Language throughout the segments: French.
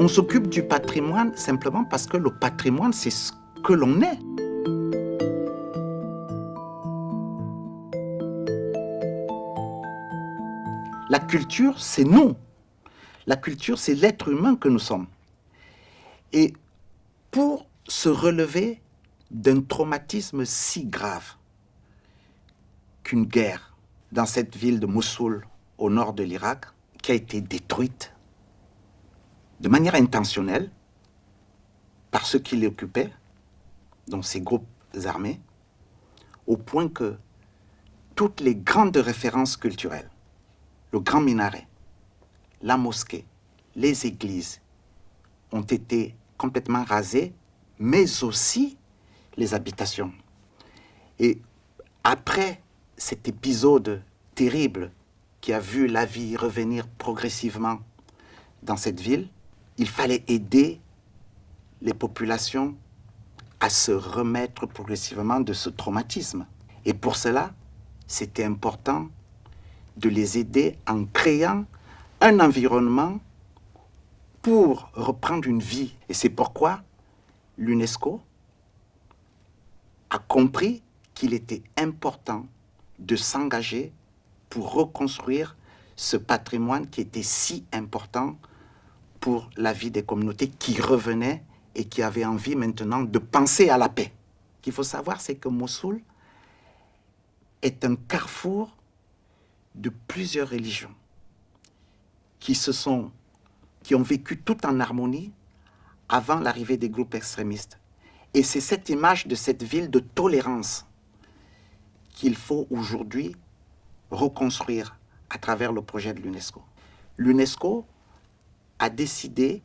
On s'occupe du patrimoine simplement parce que le patrimoine, c'est ce que l'on est. La culture, c'est nous. La culture, c'est l'être humain que nous sommes. Et pour se relever d'un traumatisme si grave qu'une guerre dans cette ville de Mossoul, au nord de l'Irak, qui a été détruite de manière intentionnelle par ceux qui l'occupaient, donc ces groupes armés, au point que toutes les grandes références culturelles, le grand minaret, la mosquée, les églises, ont été complètement rasées, mais aussi les habitations. Et après cet épisode terrible qui a vu la vie revenir progressivement dans cette ville, il fallait aider les populations à se remettre progressivement de ce traumatisme. Et pour cela, c'était important de les aider en créant un environnement pour reprendre une vie. Et c'est pourquoi l'UNESCO a compris qu'il était important de s'engager pour reconstruire ce patrimoine qui était si important pour la vie des communautés qui revenaient et qui avaient envie maintenant de penser à la paix. Ce qu'il faut savoir, c'est que Mossoul est un carrefour de plusieurs religions qui ont vécu tout en harmonie avant l'arrivée des groupes extrémistes. Et c'est cette image de cette ville de tolérance qu'il faut aujourd'hui reconstruire à travers le projet de l'UNESCO. L'UNESCO a décidé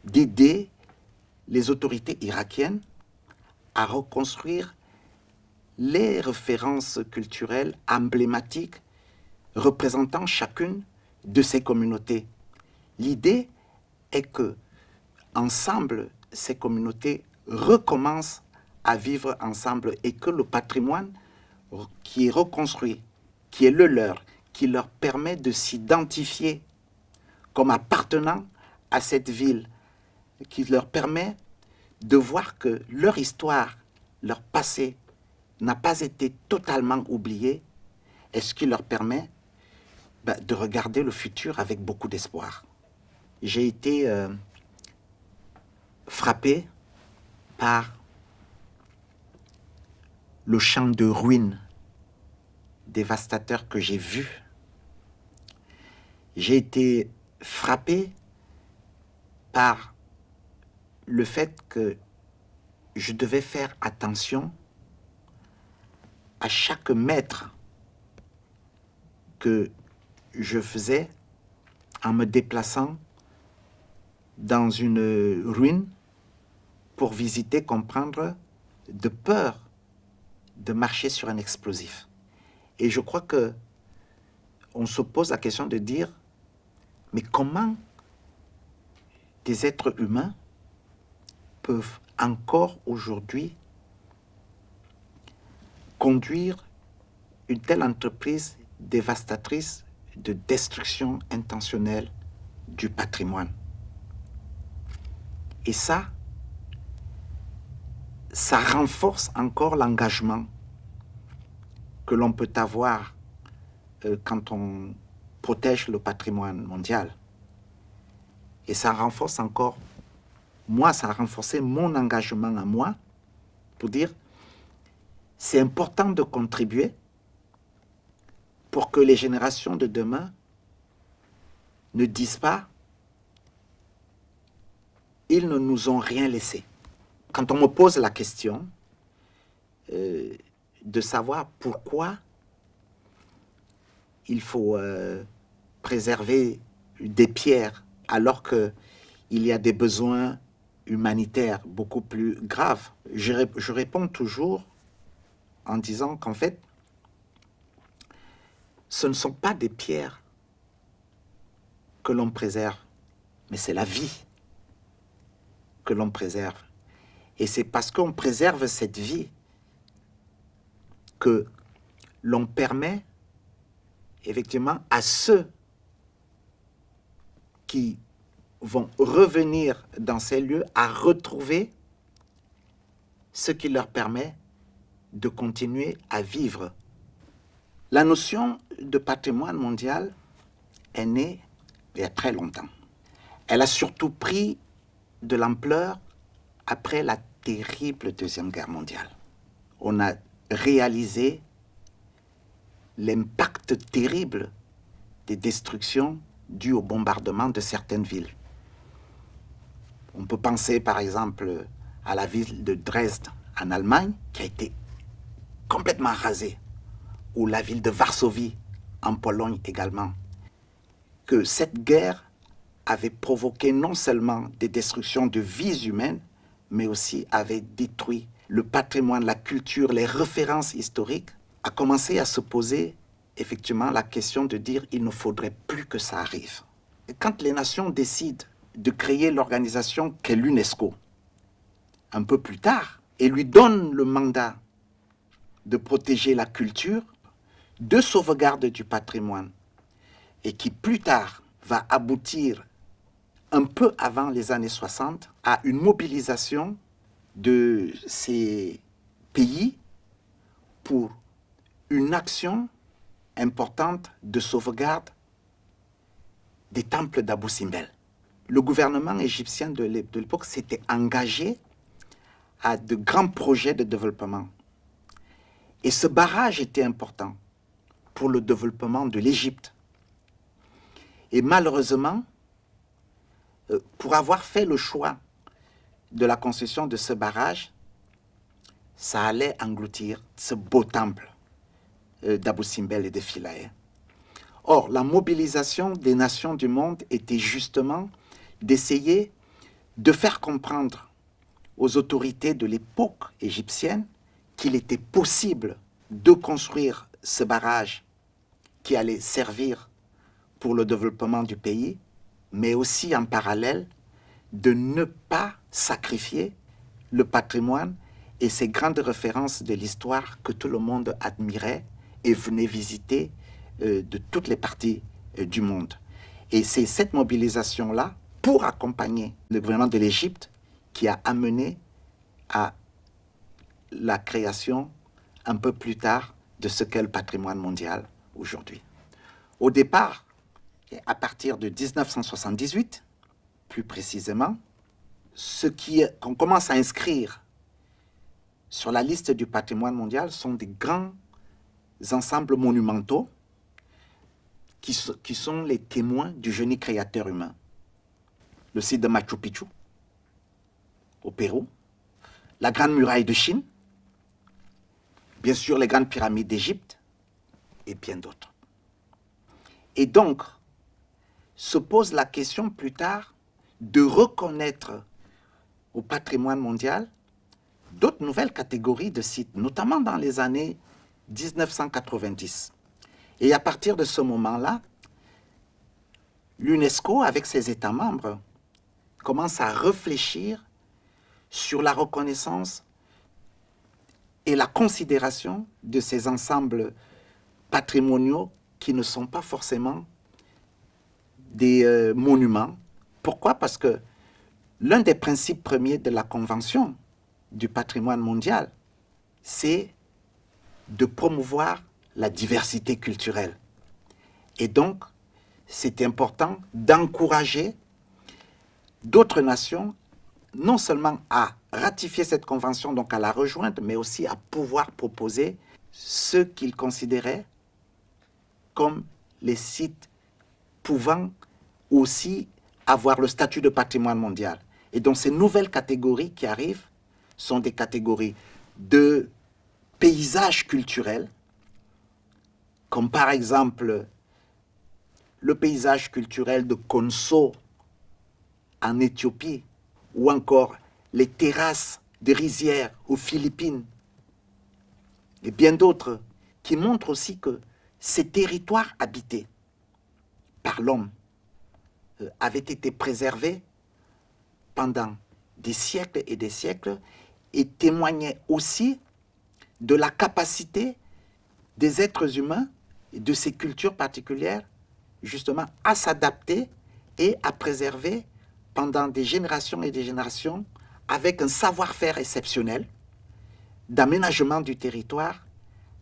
d'aider les autorités irakiennes à reconstruire les références culturelles emblématiques représentant chacune de ces communautés. L'idée est que, ensemble, ces communautés recommencent à vivre ensemble et que le patrimoine qui est reconstruit, qui est le leur, qui leur permet de s'identifier comme appartenant à cette ville, qui leur permet de voir que leur histoire, leur passé n'a pas été totalement oublié, et ce qui leur permet de regarder le futur avec beaucoup d'espoir. J'ai été frappé par le champ de ruines dévastateur que j'ai vu. J'ai été frappé par le fait que je devais faire attention à chaque mètre que je faisais en me déplaçant dans une ruine pour visiter, comprendre, de peur de marcher sur un explosif. Et je crois que on se pose la question de dire, mais comment des êtres humains peuvent encore aujourd'hui conduire une telle entreprise dévastatrice de destruction intentionnelle du patrimoine. Et ça renforce encore l'engagement que l'on peut avoir quand on protège le patrimoine mondial. Et ça renforce encore, ça a renforcé mon engagement à moi pour dire, c'est important de contribuer pour que les générations de demain ne disent pas « ils ne nous ont rien laissé ». Quand on me pose la question de savoir pourquoi il faut préserver des pierres alors qu'il y a des besoins humanitaires beaucoup plus graves, je réponds toujours en disant qu'en fait, ce ne sont pas des pierres que l'on préserve, mais c'est la vie que l'on préserve. Et c'est parce qu'on préserve cette vie que l'on permet effectivement à ceux qui vont revenir dans ces lieux à retrouver ce qui leur permet de continuer à vivre. La notion de patrimoine mondial est née il y a très longtemps. Elle a surtout pris de l'ampleur après la terrible Deuxième Guerre mondiale. On a réalisé l'impact terrible des destructions dues au bombardement de certaines villes. On peut penser par exemple à la ville de Dresde en Allemagne qui a été complètement rasée, ou la ville de Varsovie en Pologne également. Que cette guerre avait provoqué non seulement des destructions de vies humaines, mais aussi avait détruit le patrimoine, la culture, les références historiques, a commencé à se poser effectivement la question de dire il ne faudrait plus que ça arrive. Et quand les nations décident de créer l'organisation qu'est l'UNESCO, un peu plus tard, et lui donnent le mandat de protéger la culture, de sauvegarde du patrimoine, et qui plus tard va aboutir, un peu avant les années 60, à une mobilisation de ces pays pour une action importante de sauvegarde des temples d'Abou Simbel. Le gouvernement égyptien de l'époque s'était engagé à de grands projets de développement. Et ce barrage était important pour le développement de l'Égypte. Et malheureusement, pour avoir fait le choix de la construction de ce barrage, ça allait engloutir ce beau temple d'Abou Simbel et de Philae. Or, la mobilisation des nations du monde était justement d'essayer de faire comprendre aux autorités de l'époque égyptienne qu'il était possible de construire ce barrage qui allait servir pour le développement du pays, mais aussi en parallèle de ne pas sacrifier le patrimoine et ces grandes références de l'histoire que tout le monde admirait et venait visiter de toutes les parties du monde. Et c'est cette mobilisation-là, pour accompagner le gouvernement de l'Égypte, qui a amené à la création, un peu plus tard, de ce qu'est le patrimoine mondial aujourd'hui. Au départ, à partir de 1978, plus précisément, ce qu'on commence à inscrire sur la liste du patrimoine mondial sont des grands ensembles monumentaux qui sont les témoins du génie créateur humain. Le site de Machu Picchu, au Pérou, la Grande Muraille de Chine, bien sûr les grandes pyramides d'Égypte et bien d'autres. Et donc, se pose la question plus tard de reconnaître au patrimoine mondial d'autres nouvelles catégories de sites, notamment dans les années 1990. Et à partir de ce moment-là, l'UNESCO, avec ses États membres, commence à réfléchir sur la reconnaissance et la considération de ces ensembles patrimoniaux qui ne sont pas forcément des monuments. Pourquoi? Parce que l'un des principes premiers de la Convention du patrimoine mondial, c'est de promouvoir la diversité culturelle. Et donc, c'est important d'encourager d'autres nations, non seulement à ratifier cette convention, donc à la rejoindre, mais aussi à pouvoir proposer ce qu'ils considéraient comme les sites pouvant aussi avoir le statut de patrimoine mondial. Et donc ces nouvelles catégories qui arrivent sont des catégories de paysages culturels, comme par exemple le paysage culturel de Konso en Éthiopie, ou encore les terrasses de rizières aux Philippines, et bien d'autres, qui montrent aussi que ces territoires habités par l'homme avaient été préservés pendant des siècles et des siècles et témoignaient aussi de la capacité des êtres humains et de ces cultures particulières justement à s'adapter et à préserver pendant des générations et des générations avec un savoir-faire exceptionnel d'aménagement du territoire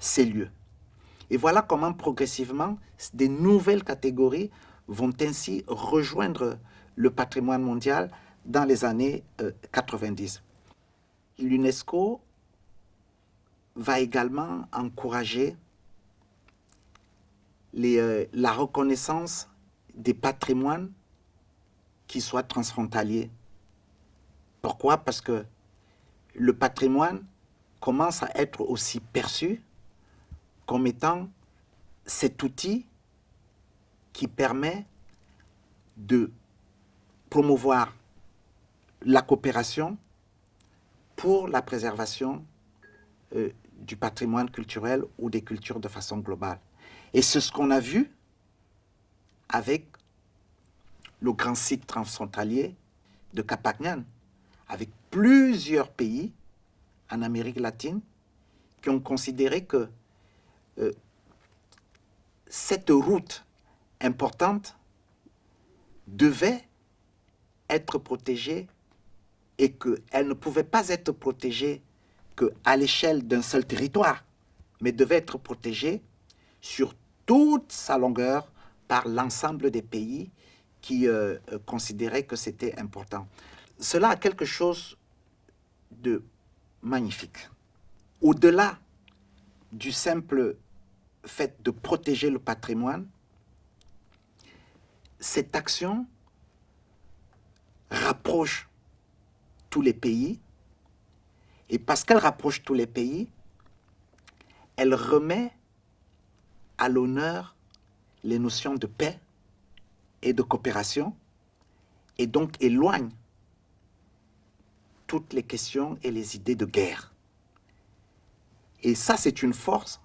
ces lieux. Et voilà comment progressivement des nouvelles catégories vont ainsi rejoindre le patrimoine mondial dans les années 90. L'UNESCO va également encourager la reconnaissance des patrimoines qui soient transfrontaliers. Pourquoi? Parce que le patrimoine commence à être aussi perçu comme étant cet outil qui permet de promouvoir la coopération pour la préservation du patrimoine culturel ou des cultures de façon globale. Et c'est ce qu'on a vu avec le grand site transfrontalier de Capacnán, avec plusieurs pays en Amérique latine qui ont considéré que cette route importante devait être protégée et qu'elle ne pouvait pas être protégée qu'à l'échelle d'un seul territoire, mais devait être protégée sur toute sa longueur par l'ensemble des pays qui considéraient que c'était important. Cela a quelque chose de magnifique. Au-delà du simple fait de protéger le patrimoine, cette action rapproche tous les pays, et parce qu'elle rapproche tous les pays, elle remet à l'honneur les notions de paix et de coopération, et donc éloigne toutes les questions et les idées de guerre. Et ça, c'est une force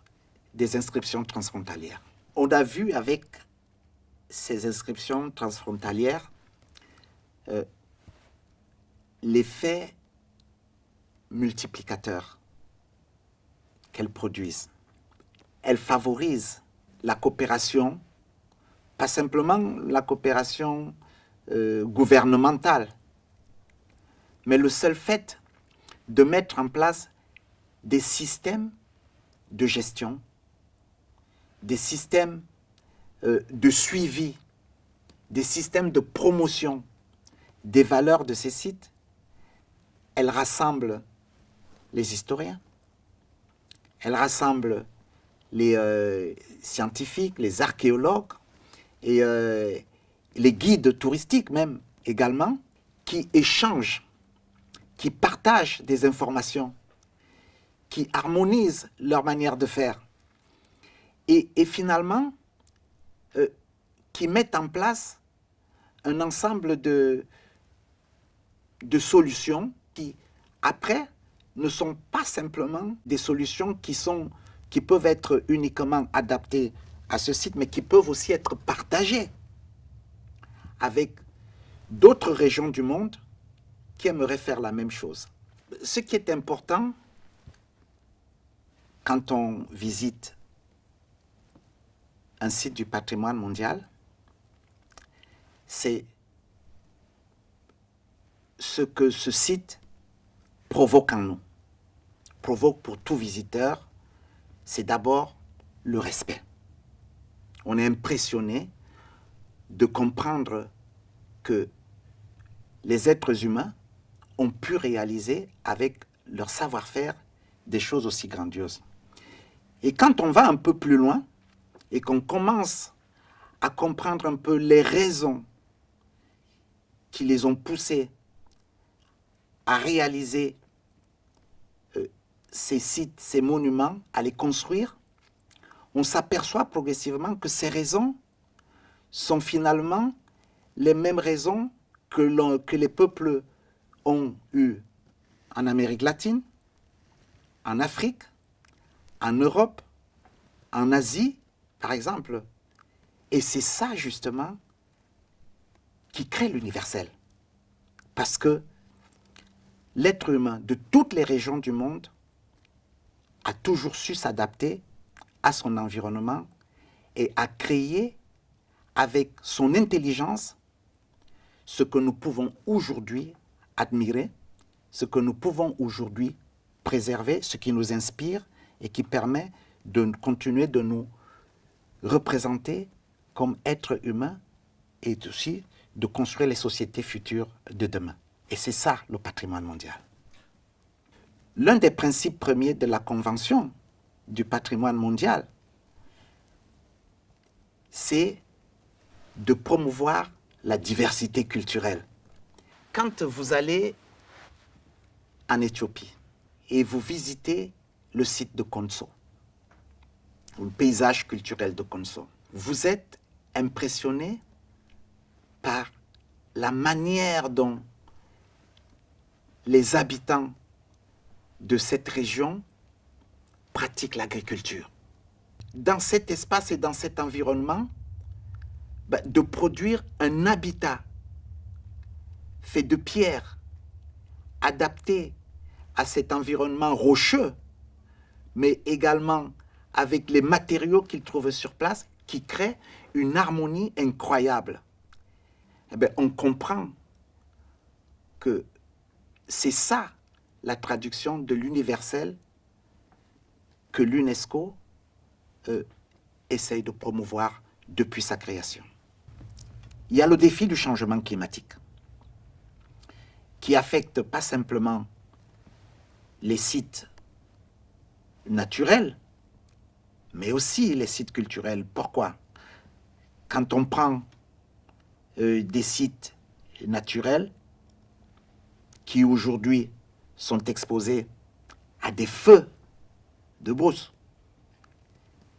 des inscriptions transfrontalières. On a vu avec ces inscriptions transfrontalières l'effet multiplicateur qu'elles produisent. Elles favorisent la coopération, pas simplement la coopération gouvernementale, mais le seul fait de mettre en place des systèmes de gestion, des systèmes de suivi, des systèmes de promotion des valeurs de ces sites, elles rassemblent les historiens, elles rassemblent les scientifiques, les archéologues et les guides touristiques même également, qui échangent, qui partagent des informations, qui harmonisent leur manière de faire et finalement qui mettent en place un ensemble de solutions qui, après, ne sont pas simplement des solutions qui peuvent être uniquement adaptées à ce site, mais qui peuvent aussi être partagées avec d'autres régions du monde qui aimeraient faire la même chose. Ce qui est important quand on visite un site du patrimoine mondial, c'est ce que ce site provoque en nous, provoque pour tout visiteur, c'est d'abord le respect. On est impressionné de comprendre que les êtres humains ont pu réaliser avec leur savoir-faire des choses aussi grandioses. Et quand on va un peu plus loin et qu'on commence à comprendre un peu les raisons qui les ont poussés à réaliser ces sites, ces monuments, à les construire, on s'aperçoit progressivement que ces raisons sont finalement les mêmes raisons que les peuples ont eues en Amérique latine, en Afrique, en Europe, en Asie, par exemple. Et c'est ça, justement, qui crée l'universel. Parce que l'être humain de toutes les régions du monde a toujours su s'adapter à son environnement et a créé avec son intelligence ce que nous pouvons aujourd'hui admirer, ce que nous pouvons aujourd'hui préserver, ce qui nous inspire et qui permet de continuer de nous représenter comme êtres humains et aussi de construire les sociétés futures de demain. Et c'est ça le patrimoine mondial. L'un des principes premiers de la Convention du patrimoine mondial, c'est de promouvoir la diversité culturelle. Quand vous allez en Éthiopie et vous visitez le site de Konso, ou le paysage culturel de Konso, vous êtes impressionné par la manière dont les habitants de cette région pratiquent l'agriculture. Dans cet espace et dans cet environnement, de produire un habitat fait de pierre, adapté à cet environnement rocheux, mais également avec les matériaux qu'ils trouvent sur place, qui créent une harmonie incroyable. On comprend que c'est ça la traduction de l'universel que l'UNESCO essaye de promouvoir depuis sa création. Il y a le défi du changement climatique qui affecte pas simplement les sites naturels, mais aussi les sites culturels. Pourquoi? Quand on prend des sites naturels qui aujourd'hui sont exposés à des feux de brousse,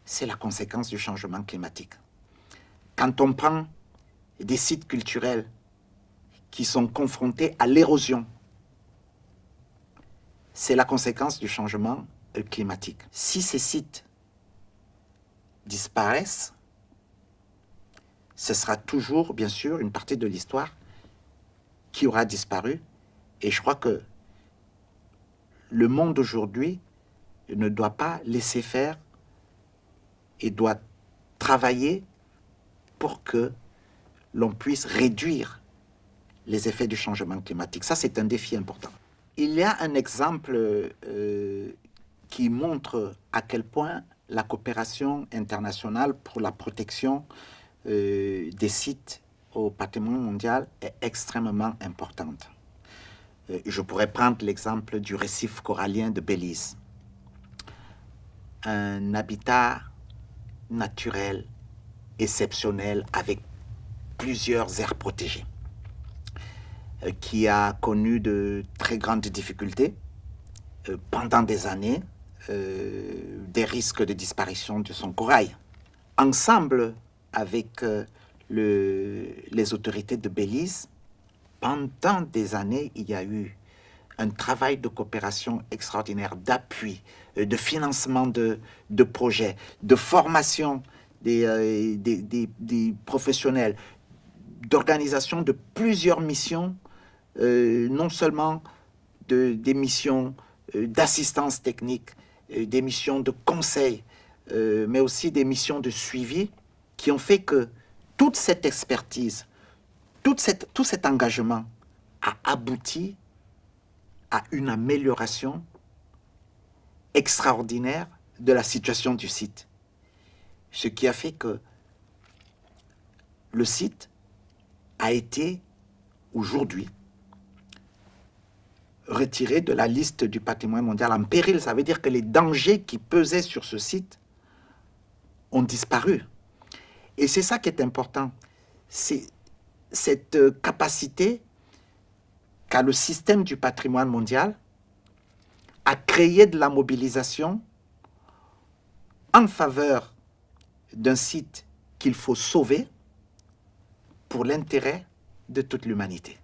c'est la conséquence du changement climatique. Quand on prend des sites culturels qui sont confrontés à l'érosion, c'est la conséquence du changement climatique. Si ces sites disparaissent, ce sera toujours, bien sûr, une partie de l'histoire qui aura disparu. Et je crois que le monde aujourd'hui ne doit pas laisser faire et doit travailler pour que l'on puisse réduire les effets du changement climatique. Ça, c'est un défi important. Il y a un exemple qui montre à quel point la coopération internationale pour la protection des sites au patrimoine mondial est extrêmement importante. Je pourrais prendre l'exemple du récif corallien de Belize. Un habitat naturel, exceptionnel, avec plusieurs aires protégées, qui a connu de très grandes difficultés pendant des années, des risques de disparition de son corail. Ensemble avec les autorités de Belize, pendant des années, il y a eu un travail de coopération extraordinaire, d'appui, de financement de projets, de formation des professionnels, d'organisation de plusieurs missions, non seulement des missions d'assistance technique, des missions de conseil, mais aussi des missions de suivi, qui ont fait que toute cette expertise, tout cet engagement a abouti à une amélioration extraordinaire de la situation du site. Ce qui a fait que le site a été aujourd'hui retiré de la liste du patrimoine mondial en péril. Ça veut dire que les dangers qui pesaient sur ce site ont disparu. Et c'est ça qui est important. C'est cette capacité qu'a le système du patrimoine mondial à créer de la mobilisation en faveur d'un site qu'il faut sauver pour l'intérêt de toute l'humanité.